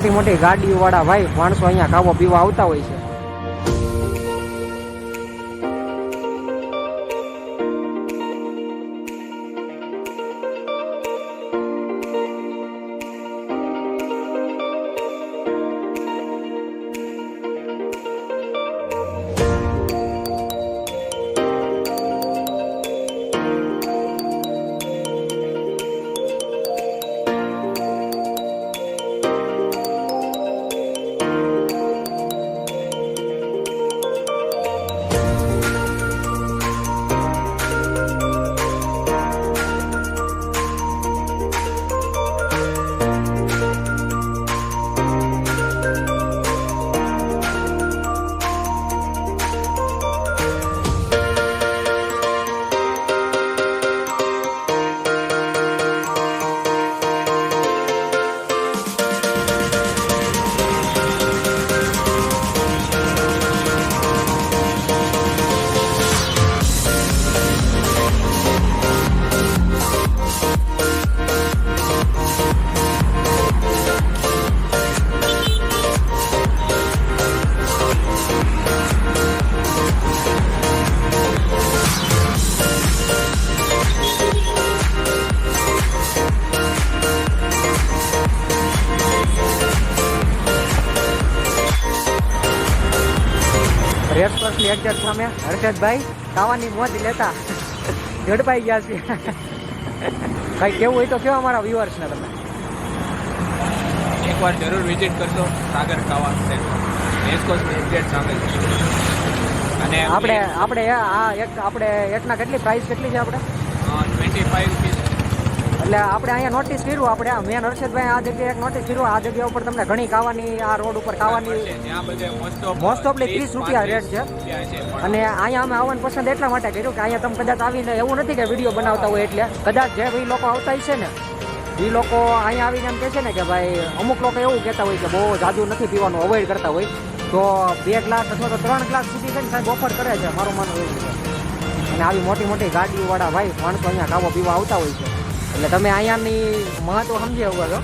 મોટી મોટી ગાડીઓ વાળા ભાઈ માણસો અહીંયા કાવો પીવા આવતા હોય છે. રેસકોર્સની એક્ઝેક્ટ સામે હર્ષદભાઈ ખાવાની મોજ લેતા ઝડપાઈ ગયા છે. ભાઈ કેવું હોય તો કેવો અમારા વ્યુઅર્સને તમે એકવાર જરૂર વિઝિટ કરશો સાગર ખાવા રેસકોર્સની એક્ઝેક્ટ સામે. અને આપણે એકના કેટલી પ્રાઇસ કેટલી છે આપણે 25 રૂપીસ. એટલે આપણે અહીંયા નોટિસ કર્યું આપણે મેન હર્ષદભાઈ આ જગ્યાએ એક નોટિસ કર્યું આ જગ્યા ઉપર તમને ઘણી ખાવાની આ રોડ ઉપર ખાવાની ત્યાં બધે મોસ્ટ ઓફલી 30 રૂપિયા રેટ છે. અને અહીંયા અમે આવવાનું પસંદ એટલા માટે કર્યું કે અહીંયા તમે કદાચ આવીને એવું નથી કે વિડીયો બનાવતા હોય એટલે કદાચ જે ભાઈ લોકો આવતા છે ને એ લોકો અહીંયા આવીને એમ કહે છે ને કે ભાઈ અમુક લોકો એવું કહેતા હોય કે બહુ જાદુ નથી પીવાનું અવોઇડ કરતા હોય તો 2 ગ્લાસ અથવા તો 3 ગ્લાસ સુધી છે ને સાહેબ ઓફર કરે છે મારું માનવું એવું છે. અને આવી મોટી મોટી ગાડીઓવાળા ભાઈ માણસો અહીંયા ખાવા પીવા આવતા હોય છે એટલે તમે અહીંયાની મહત્વ સમજી શકો છો.